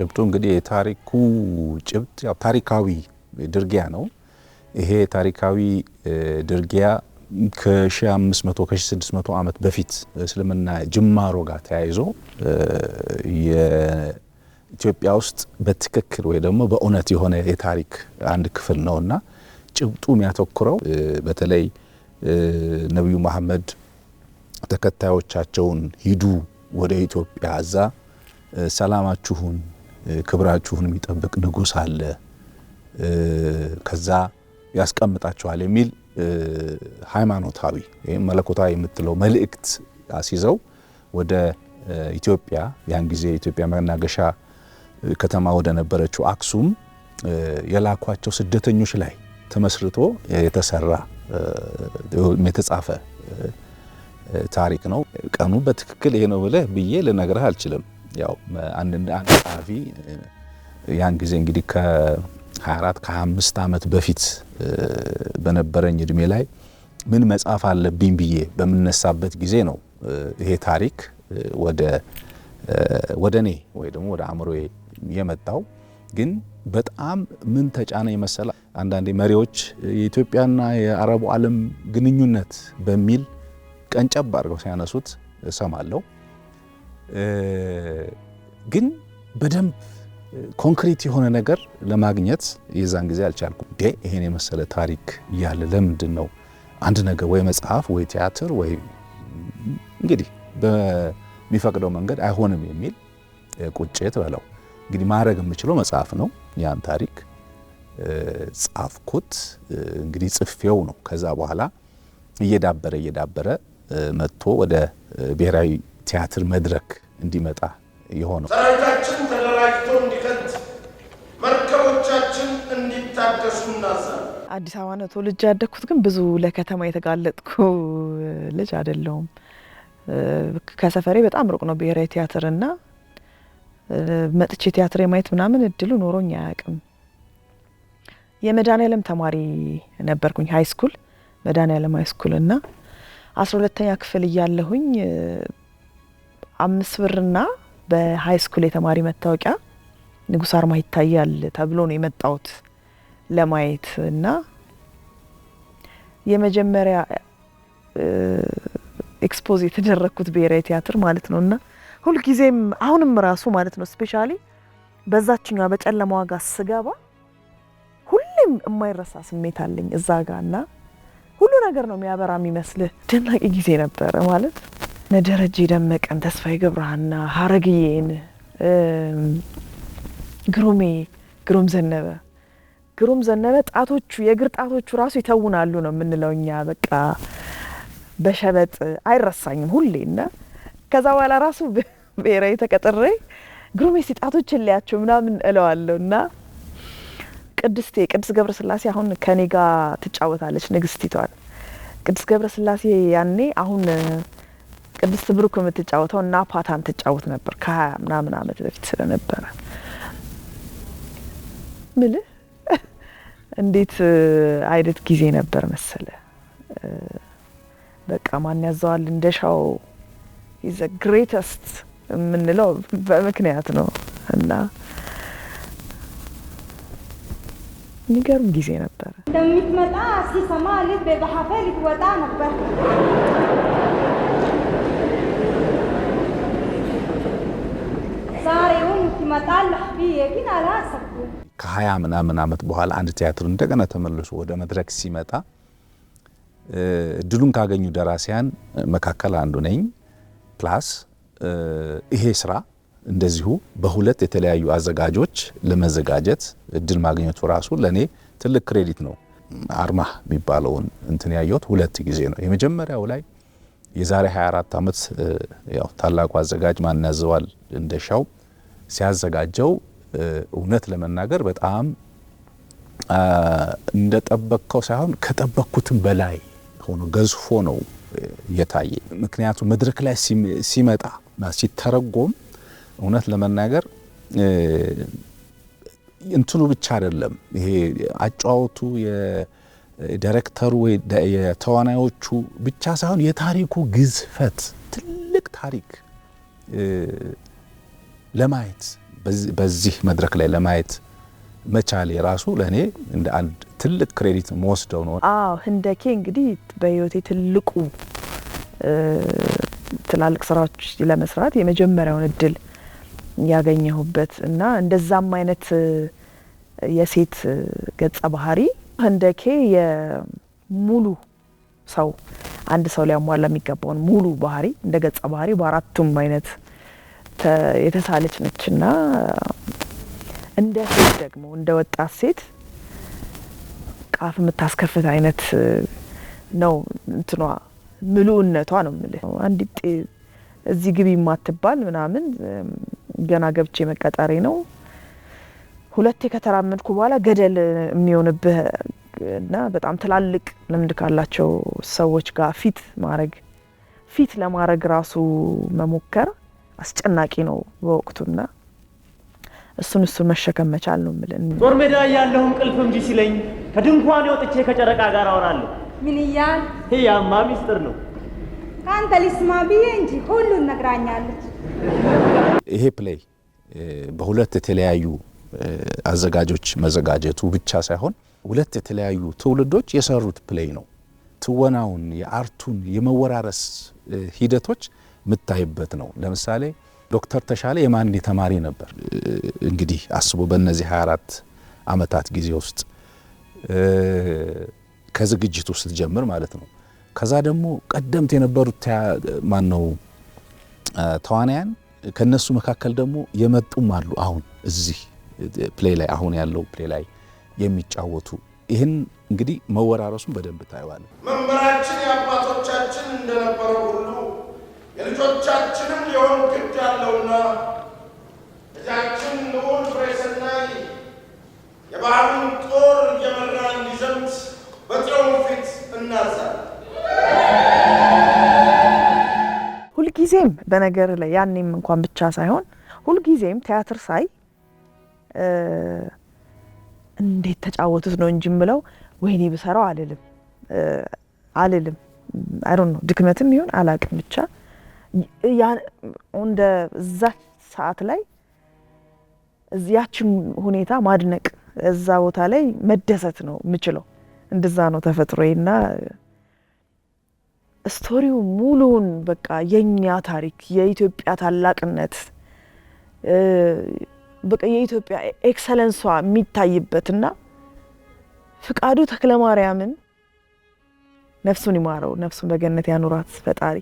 ጭብጡ እንግዲህ የታሪኩ ጭብጥ ያው ታሪካዊ ድርጊያ ነው። ይሄ ታሪካዊ ድርጊያ ከ1500 ከ1600 ዓመት በፊት እስልምና ጅማሮ ጋር ተያይዞ የኢትዮጵያ ውስጥ በትክክል ወይ ደግሞ በእውነት የሆነ የታሪክ አንድ ክፍል ነውና ጭብጡ የሚያተኩረው በተለይ ነብዩ መሐመድ ተከታዮቻቸውን ሂዱ ወደ ኢትዮጵያ አዛ ሰላማችሁን ክብራችሁን የሚጠብቅ ንጉስ አለ ከዛ ያስቀምጣቸዋል የሚል ሃይማኖታዊ ወይም መለኮታዊ የምትለው መልእክት አሲዘው ወደ ኢትዮጵያ ያን ጊዜ ኢትዮጵያ መናገሻ ከተማ ወደ ነበረችው አክሱም የላኳቸው ስደተኞች ላይ ተመስርቶ የተሰራ የተጻፈ ታሪክ ነው። ቀኑ በትክክል ይሄ ነው ብዬ ልነግርህ አልችልም። ያው አንድ ጸሐፊ ያን ጊዜ እንግዲህ ከ24 ከ25 ዓመት በፊት በነበረኝ እድሜ ላይ ምን መጻፍ አለብኝ ብዬ በመነሳበት ጊዜ ነው ይሄ ታሪክ ወደኔ ወይ ደግሞ ወደ አእምሮዬ የመጣው። ግን በጣም ምን ተጫነኝ መሰለ፣ አንዳንዴ መሪዎች የኢትዮጵያና የአረቡ ዓለም ግንኙነት በሚል ቀንጨብ አድርገው ሲያነሱት እሰማለሁ። ግን በደንብ ኮንክሪት የሆነ ነገር ለማግኘት የዛን ጊዜ አልቻልኩም። ይሄን የመሰለ ታሪክ እያለ ለምንድን ነው አንድ ነገር ወይ መጽሐፍ ወይ ቲያትር ወይ እንግዲህ በሚፈቅደው መንገድ አይሆንም የሚል ቁጭት በለው። እንግዲህ ማድረግ የምችለው መጽሐፍ ነው። ያን ታሪክ ጻፍኩት። እንግዲህ ጽፌው ነው ከዛ በኋላ እየዳበረ መጥቶ ወደ ብሔራዊ ቲያትር መድረክ እንዲመጣ የሆነው። ሰራዊታችን ተደራጅቶ እንዲከት መርከቦቻችን እንዲታደሱ እናዛለን። አዲስ አበባ ነው ተወልጄ ያደግኩት፣ ግን ብዙ ለከተማ የተጋለጥኩ ልጅ አይደለሁም። ከሰፈሬ በጣም ሩቅ ነው ብሔራዊ ቲያትርና መጥቼ ቲያትር የማየት ምናምን እድሉ ኖሮኝ አያውቅም። የመድኃኔዓለም ተማሪ ነበርኩኝ ሃይ ስኩል መድኃኔዓለም ሃይ ስኩል እና 12ኛ ክፍል እያለሁኝ 5 ብርና በሃይ ስኩል የተማሪ መታወቂያ ንጉስ አርማ ይታያል ተብሎ ነው የመጣሁት ለማየት እና የመጀመሪያ ኤክስፖዝ የተደረኩት ብሔራዊ ቲያትር ማለት ነውና ሁሉ ጊዜም አሁንም ራሱ ማለት ነው ስፔሻሊ በዛችኛው በጨለማዋ ጋር ስገባ ሁሌም የማይረሳ ስሜት አለኝ እዛ ጋርና ሁሉ ነገር ነው የሚያበራ የሚመስልህ። ደናቂ ጊዜ ነበረ ማለት ነደረጀ ደመቀን፣ ተስፋዬ ገብረሃና፣ ሀረግዬን፣ ግሩም ዘነበ ጣቶቹ የእግር ጣቶቹ ራሱ ይተውናሉ ነው የምንለው እኛ። በቃ በሸበጥ አይረሳኝም ሁሌና ከዛ በኋላ ራሱ ብሔራዊ ተቀጥሬ ግሩሜ ጣቶችን ሊያቸው ምናምን እለዋለሁና ቅድስት ገብረስላሴ አሁን ከኔ ጋር ትጫወታለች ንግስቲቷን። ቅድስት ገብረስላሴ ያኔ አሁን ቅድስት ብሩክ የምትጫወተው እና ፓታን ትጫወት ነበር ከ20 ምናምን ዓመት በፊት ስለነበረ ምልህ እንዴት አይነት ጊዜ ነበር መሰለ። በቃ ማን ያዘዋል እንደሻው is the greatest የምንለው በምክንያት ነው እና ንገሩም ጊዜ ነበር። እንደምትመጣ ሲሰማ ልብ በሐፈል ይወጣ ነበር። ዛሬውን ትመጣለህ ብዬ ግን አላሰብኩም። ከ20 ምናምን ዓመት በኋላ አንድ ቲያትር እንደገና ተመልሶ ወደ መድረክ ሲመጣ እድሉን ካገኙ ደራሲያን መካከል አንዱ ነኝ። ፕላስ ይሄ ስራ እንደዚሁ በሁለት የተለያዩ አዘጋጆች ለመዘጋጀት እድል ማግኘቱ ራሱ ለኔ ትልቅ ክሬዲት ነው። አርማ የሚባለውን እንትን ያየሁት 2 ጊዜ ነው። የመጀመሪያው ላይ የዛሬ 24 ዓመት ያው ታላቁ አዘጋጅ ማን ያዘዋል እንደሻው ሲያዘጋጀው እውነት ለመናገር በጣም እንደጠበቅከው ሳይሆን ከጠበቅኩትም በላይ ሆኖ ገዝፎ ነው የታየ። ምክንያቱም መድረክ ላይ ሲመጣ ሲተረጎም እውነት ለመናገር እንትኑ ብቻ አይደለም ይሄ አጫዋቱ የዳይሬክተሩ ወይ የተዋናዮቹ ብቻ ሳይሆን የታሪኩ ግዝፈት ትልቅ ታሪክ ለማየት በዚህ መድረክ ላይ ለማየት መቻሌ ራሱ ለኔ እንደ አንድ ትልቅ ክሬዲት መወስደው ነው። ህንደኬ እንግዲህ በህይወቴ ትልቁ ትላልቅ ስራዎች ለመስራት የመጀመሪያውን እድል ያገኘሁበት እና እንደዛም አይነት የሴት ገጸ ባህሪ ህንደኬ የሙሉ ሰው አንድ ሰው ሊያሟላ የሚገባውን ሙሉ ባህሪ እንደ ገጸ ባህሪ በአራቱም አይነት የተሳለች ነችና እንደ ሴት ደግሞ እንደ ወጣት ሴት ቃፍ የምታስከፍት አይነት ነው እንትኗ ምሉእነቷ ነው ማለት ነው። አንዲት እዚህ ግቢ ማትባል ምናምን ገና ገብቼ መቀጠሬ ነው። ሁለቴ ከተራመድኩ በኋላ ገደል የሚሆንብህ እና በጣም ትላልቅ ልምድ ካላቸው ሰዎች ጋር ፊት ለማድረግ ራሱ መሞከር አስጨናቂ ነው በወቅቱና እሱን መሸከም መቻል ነው ማለት ነው። ጦር ሜዳ ያለው እንቅልፍ እንጂ ሲለኝ ከድንኳን ወጥቼ ከጨረቃ ጋር አወራለሁ። ምን ይያል? ያማ ሚስጥር ነው። ካንተ ልስማ ብዬ እንጂ ሁሉን ነግራኛለች። ይሄ ፕሌይ በሁለት የተለያዩ አዘጋጆች መዘጋጀቱ ብቻ ሳይሆን ሁለት የተለያዩ ትውልዶች የሰሩት ፕሌይ ነው። ትወናውን የአርቱን የመወራረስ ሂደቶች ምታይበት ነው። ለምሳሌ ዶክተር ተሻለ የማንዴ ተማሪ ነበር። እንግዲህ አስቦ በእነዚህ 24 አመታት ጊዜ ውስጥ ከዝግጅቱ ስትጀምር ማለት ነው። ከዛ ደግሞ ቀደምት የነበሩት ማነው ተዋናያን ከነሱ መካከል ደግሞ የመጡም አሉ። አሁን እዚህ ፕሌይ ላይ አሁን ያለው ፕሌይ ላይ የሚጫወቱ ይህን እንግዲህ መወራረሱን በደንብ ታይዋል። መንበራችን የአባቶቻችን እንደነበረው ሁሉ የልጆቻችንም ሊሆን ግድ ያለውና ልጃችን ልዑል ፍሬሰናይ የባህሩን ጦር እየመራ እንዲዘምት በጽዮን ፊት እናዛለን። ሁልጊዜም በነገር ላይ ያኔም እንኳን ብቻ ሳይሆን ሁልጊዜም ቲያትር ሳይ እንዴት ተጫወቱት ነው እንጂ ምለው ወይኔ ብሰራው አልልም አይ ዶንት ኖ ድክመትም ይሁን አላቅም ብቻ እንደ እዛ ሰዓት ላይ እዚያችን ሁኔታ ማድነቅ እዛ ቦታ ላይ መደሰት ነው የምችለው። እንደዛ ነው ተፈጥሮዬና ስቶሪው ሙሉውን በቃ የኛ ታሪክ የኢትዮጵያ ታላቅነት በቃ የኢትዮጵያ ኤክሰለንሷ የሚታይበትና ፍቃዱ ተክለማርያምን ነፍሱን ይማረው ነፍሱን በገነት ያኑራት ፈጣሪ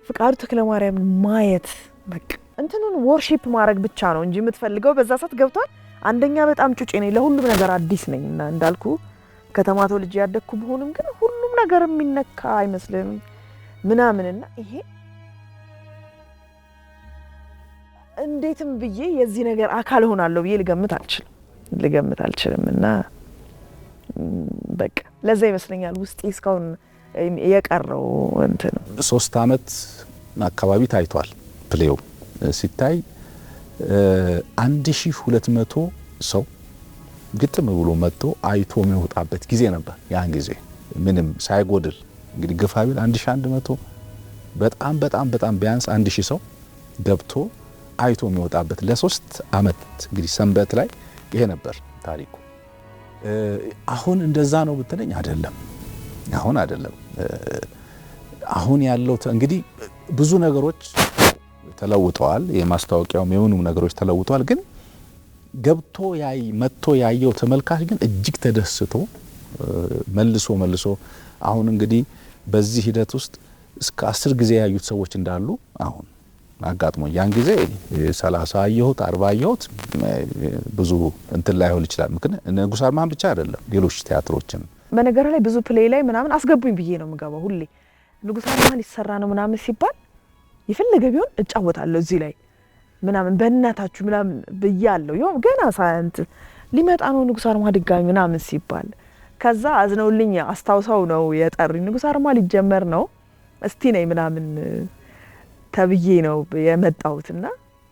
ፍቃዱ ተክለማርያምን ማየት በቃ እንትኑን ወርሺፕ ማድረግ ብቻ ነው እንጂ የምትፈልገው በዛ ሰዓት ገብቷል። አንደኛ በጣም ጩጬ ነኝ፣ ለሁሉም ነገር አዲስ ነኝና እንዳልኩ ከተማ ተወልጄ ያደግኩ ቢሆንም ግን ሁሉም ነገር የሚነካ አይመስልም ምናምንና ይሄ እንዴትም ብዬ የዚህ ነገር አካል ሆናለሁ ብዬ ልገምት አልችልም እና በቃ ለዛ ይመስለኛል ውስጤ እስካሁን የቀረው እንትን 3 አመት አካባቢ ታይቷል። ፕሌው ሲታይ 1200 ሰው ግጥም ብሎ መጥቶ አይቶ የሚወጣበት ጊዜ ነበር። ያን ጊዜ ምንም ሳይጎድል እንግዲህ ግፋ ቢል 1100 በጣም ቢያንስ 1000 ሰው ገብቶ አይቶ የሚወጣበት ለ3 አመት እንግዲህ ሰንበት ላይ ይሄ ነበር ታሪኩ። አሁን እንደዛ ነው ብትለኝ አይደለም። አሁን ያለው እንግዲህ ብዙ ነገሮች ተለውጠዋል። የማስታወቂያው የሆኑ ነገሮች ተለውጠዋል። ግን ገብቶ መጥቶ ያየው ተመልካች ግን እጅግ ተደስቶ መልሶ አሁን እንግዲህ በዚህ ሂደት ውስጥ እስከ 10 ጊዜ ያዩት ሰዎች እንዳሉ አሁን አጋጥሞ ያን ጊዜ 30 አየሁት 40 አየሁት ብዙ እንትን ላይ ሆል ይችላል። ምክንያት ንጉስ አርማን ብቻ አይደለም ሌሎች ቲያትሮችን በነገር ላይ ብዙ ፕሌይ ላይ ምናምን አስገቡኝ ብዬ ነው የምገባው። ሁሌ ንጉስ አርማን ሊሰራ ነው ምናምን ሲባል ይፈልገ ቢሆን እጫወታለሁ እዚህ ላይ ምናምን በእናታችሁ ምናምን ብያለሁ። ይሁን ገና ሳንት ሊመጣ ነው ንጉስ አርማ ድጋሚ ምናምን ሲባል ከዛ አዝነውልኝ አስታውሰው ነው የጠሩኝ። ንጉስ አርማ ሊጀመር ነው እስቲ ነይ ምናምን ተብዬ ነው የመጣሁትና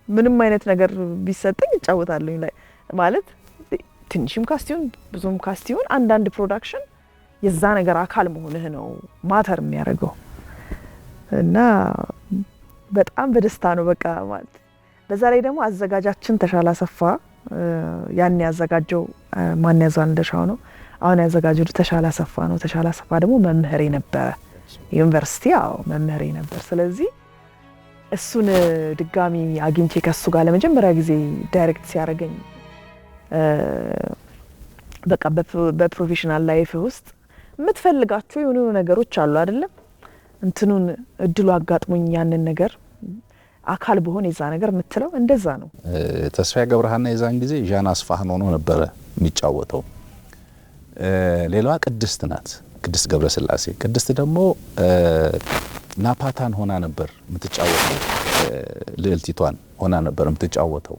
ምንም አይነት ነገር ቢሰጠኝ እጫወታለሁ ላይ ማለት ትንሽም ካስቲውን ብዙም ካስቲውን አንዳንድ ፕሮዳክሽን የዛ ነገር አካል መሆንህ ነው ማተር የሚያደርገው እና በጣም በደስታ ነው በቃ ማለት በዛ ላይ ደግሞ አዘጋጃችን ተሻለ አሰፋ ያን ያዘጋጀው ማን ያዛል እንደሻው ነው። አሁን ያዘጋጀው ተሻለ አሰፋ ነው። ተሻለ አሰፋ ደግሞ መምህሬ ነበረ ዩኒቨርሲቲ መምህሬ ነበር። ስለዚህ እሱን ድጋሚ አግኝቼ ከሱ ጋር ለመጀመሪያ ጊዜ ዳይሬክት ሲያደርገኝ በቃ በፕሮፌሽናል ላይፍ ውስጥ የምትፈልጋቸው የሆኑ ነገሮች አሉ አይደለም እንትኑን እድሉ አጋጥሞኝ ያንን ነገር አካል በሆነ የዛ ነገር የምትለው እንደዛ ነው። ተስፋዬ ገብረሃና የዛን ጊዜ ዣን አስፋህን ሆኖ ነበረ የሚጫወተው። ሌላዋ ቅድስት ናት፣ ቅድስት ገብረስላሴ። ቅድስት ደግሞ ናፓታን ሆና ነበር የምትጫወተው፣ ልዕልቲቷን ሆና ነበር የምትጫወተው።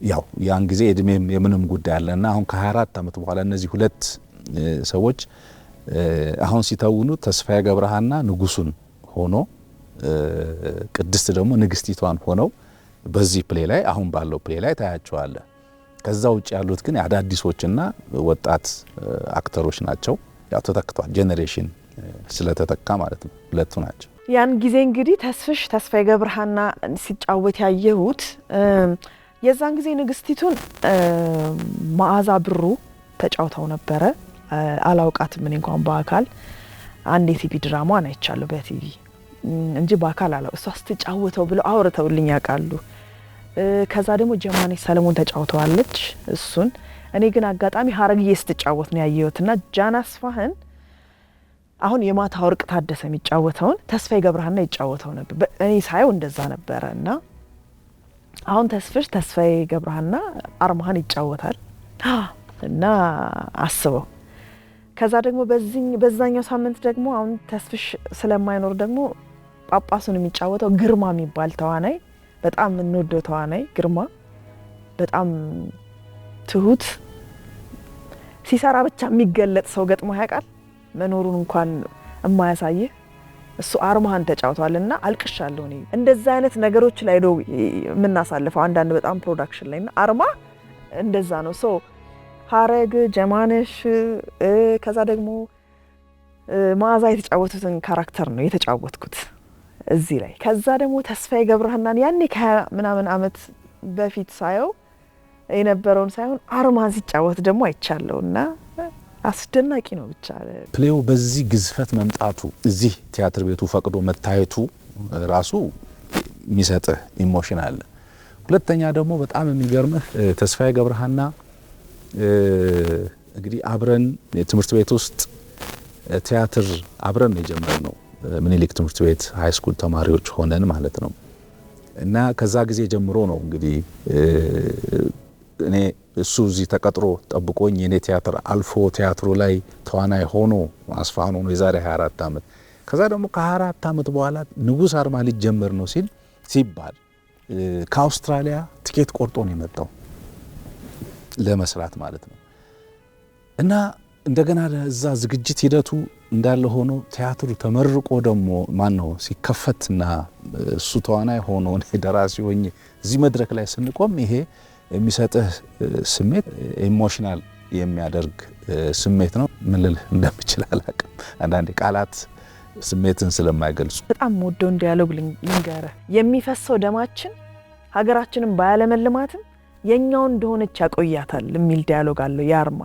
ያው ያን ጊዜ እድሜም የምንም ጉዳይ አለና አሁን ከ24 ዓመት በኋላ እነዚህ ሁለት ሰዎች አሁን ሲተውኑ ተስፋዬ ገብረሃና ንጉሱን ሆኖ ቅድስት ደግሞ ንግስቲቷን ሆነው በዚህ ፕሌይ ላይ አሁን ባለው ፕሌይ ላይ ታያቸዋለ። ከዛ ውጭ ያሉት ግን አዳዲሶችና ወጣት አክተሮች ናቸው። ያው ተተክቷል፣ ጄኔሬሽን ስለተተካ ማለት ነው። ሁለቱ ናቸው። ያን ጊዜ እንግዲህ ተስፋዬ ገብረሃና ሲጫወት ያየሁት የዛን ጊዜ ንግስቲቱን መዓዛ ብሩ ተጫውተው ነበረ። አላውቃትም እኔ እንኳን በአካል አንድ የቲቪ ድራማዋን አይቻለሁ በቲቪ እንጂ በአካል አላው እሷ ስትጫወተው ብለው አውርተውልኝ ያውቃሉ። ከዛ ደግሞ ጀማኔ ሰለሞን ተጫውተዋለች እሱን። እኔ ግን አጋጣሚ ሀረግዬ ስትጫወት ነው ያየሁትና ጃን አስፋህን አሁን የማታ ወርቅ ታደሰ የሚጫወተውን ተስፋዬ ገብረሃና ይጫወተው ነበር። እኔ ሳየው እንደዛ ነበረና አሁን ተስፋዬ ገብረሃና አርማህን ይጫወታል እና አስበው። ከዛ ደግሞ በዛኛው ሳምንት ደግሞ አሁን ተስፍሽ ስለማይኖር ደግሞ ጳጳሱን የሚጫወተው ግርማ የሚባል ተዋናይ፣ በጣም እንወደው ተዋናይ ግርማ፣ በጣም ትሁት ሲሰራ ብቻ የሚገለጥ ሰው ገጥሞ ያውቃል መኖሩን እንኳን የማያሳየ እሱ አርማህን ተጫውቷልና አልቅሻለሁ። እኔ እንደዛ አይነት ነገሮች ላይ ነው የምናሳልፈው አንዳንድ በጣም ፕሮዳክሽን ላይና አርማ እንደዛ ነው። ሶ ሀረግ ጀማነሽ ከዛ ደግሞ መዓዛ የተጫወቱትን ካራክተር ነው የተጫወትኩት እዚህ ላይ። ከዛ ደግሞ ተስፋዬ ገብረሃናን ያኔ ምናምን አመት በፊት ሳየው የነበረውን ሳይሆን አርማን ሲጫወት ደግሞ አይቻለውና አስደናቂ ነው። ብቻ ፕሌው በዚህ ግዝፈት መምጣቱ እዚህ ቲያትር ቤቱ ፈቅዶ መታየቱ ራሱ የሚሰጥህ ኢሞሽን አለ። ሁለተኛ ደግሞ በጣም የሚገርምህ ተስፋዬ ገብረሃና እንግዲህ አብረን ትምህርት ቤት ውስጥ ቲያትር አብረን የጀመርነው ምኒልክ ትምህርት ቤት ሃይ ስኩል ተማሪዎች ሆነን ማለት ነው። እና ከዛ ጊዜ ጀምሮ ነው እንግዲህ እኔ እሱ እዚህ ተቀጥሮ ጠብቆኝ የኔ ቲያትር አልፎ ቲያትሩ ላይ ተዋናይ ሆኖ አስፋህን ሆኖ የዛሬ 24 ዓመት ከዛ ደግሞ ከ24 ዓመት በኋላ ንጉስ አርማ ሊጀመር ነው ሲባል ከአውስትራሊያ ቲኬት ቆርጦ ነው የመጣው ለመስራት ማለት ነው። እና እንደገና እዛ ዝግጅት ሂደቱ እንዳለ ሆኖ ቲያትሩ ተመርቆ ደግሞ ማነው ሲከፈትና እሱ ተዋናይ ሆኖ ደራሲ ሆኜ እዚህ መድረክ ላይ ስንቆም ይሄ የሚሰጥህ ስሜት ኢሞሽናል የሚያደርግ ስሜት ነው። ምን ልል እንደምችል አላውቅም። አንዳንዴ ቃላት ስሜትን ስለማይገልጹ በጣም ወደው ዲያሎግ ልንገረ የሚፈሰው ደማችን ሀገራችንን ባያለመልማትም የኛው እንደሆነች ያቆያታል የሚል ዲያሎግ አለው። ያርማ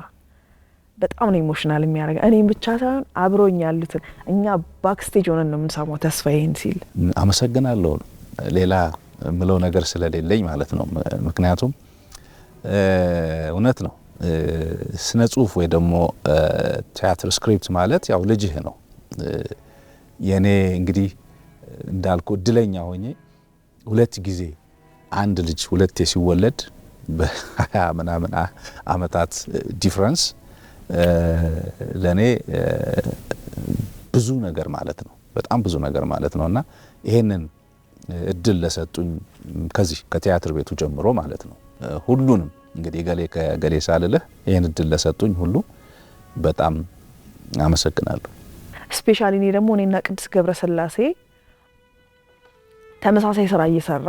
በጣም ነው ኢሞሽናል የሚያደርግ። እኔም ብቻ ሳይሆን አብሮኝ ያሉትን እኛ ባክስቴጅ ሆነን ነው የምንሰማው ተስፋዬን ሲል። አመሰግናለሁ ሌላ ምለው ነገር ስለሌለኝ ማለት ነው። ምክንያቱም እውነት ነው ስነ ጽሁፍ ወይ ደግሞ ቲያትር ስክሪፕት ማለት ያው ልጅህ ነው። የኔ እንግዲህ እንዳልኩ እድለኛ ሆኜ ሁለት ጊዜ አንድ ልጅ ሁለቴ ሲወለድ በ20 ምናምን አመታት ዲፍረንስ ለኔ ብዙ ነገር ማለት ነው። በጣም ብዙ ነገር ማለት ነውና ይሄንን እድል ለሰጡኝ ከዚህ ከቲያትር ቤቱ ጀምሮ ማለት ነው ሁሉንም እንግዲህ ገሌ ሳልልህ ይሄን እድል ለሰጡኝ ሁሉ በጣም አመሰግናለሁ። ስፔሻሊ እኔ ደግሞ እኔና ቅድስት ገብረስላሴ ተመሳሳይ ስራ እየሰራ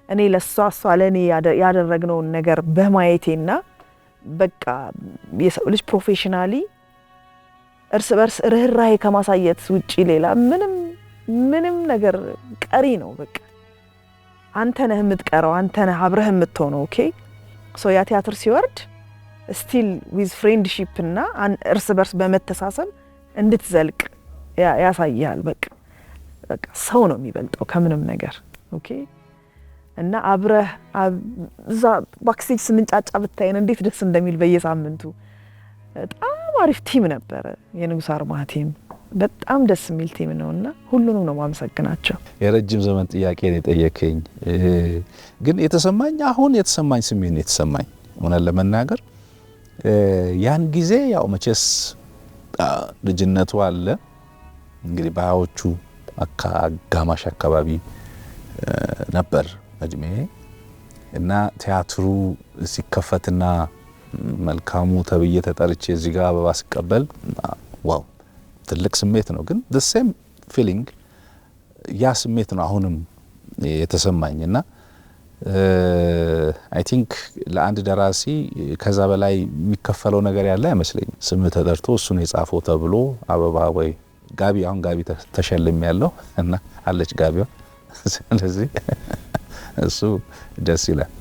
እኔ ለሷ ለኔ ያደረግነውን ነገር በማየቴና በቃ የሰው ልጅ ፕሮፌሽናሊ እርስ በርስ ርህራሄ ከማሳየት ውጪ ሌላ ምንም ነገር ቀሪ ነው። በቃ አንተ ነህ የምትቀረው፣ አንተ ነህ አብረህ የምትሆነው። ኦኬ ሶ ያ ቲያትር ሲወርድ ስቲል ዊዝ ፍሬንድሺፕ እና እርስ በርስ በመተሳሰብ እንድትዘልቅ ያሳያል። በቃ ሰው ነው የሚበልጠው ከምንም ነገር። ኦኬ እና አብረህ እዛ ባክስቴጅ ስንጫጫ ብታይን እንዴት ደስ እንደሚል በየሳምንቱ በጣም አሪፍ ቲም ነበረ። የንጉስ አርማህ ቲም በጣም ደስ የሚል ቲም ነውና ሁሉንም ነው ማመሰግናቸው። የረጅም ዘመን ጥያቄ ነው የጠየከኝ፣ ግን የተሰማኝ አሁን የተሰማኝ ስሜት ነው የተሰማኝ ሆነን ለመናገር ያን ጊዜ ያው መቼስ ልጅነቱ አለ እንግዲህ ባዮቹ አጋማሽ አካባቢ ነበር እድሜ እና ቲያትሩ ሲከፈትና መልካሙ ተብዬ ተጠርቼ እዚህ ጋር አበባ ሲቀበል ዋው ትልቅ ስሜት ነው። ግን the same feeling ያ ስሜት ነው አሁንም የተሰማኝና አይ ቲንክ ለአንድ ደራሲ ከዛ በላይ የሚከፈለው ነገር ያለ አይመስለኝም። ስም ተጠርቶ እሱ ነው የጻፈው ተብሎ አበባ ወይ ጋቢ፣ አሁን ጋቢ ተሸልም ያለው እና አለች ጋቢዋ። ስለዚህ እሱ ደስ ይላል።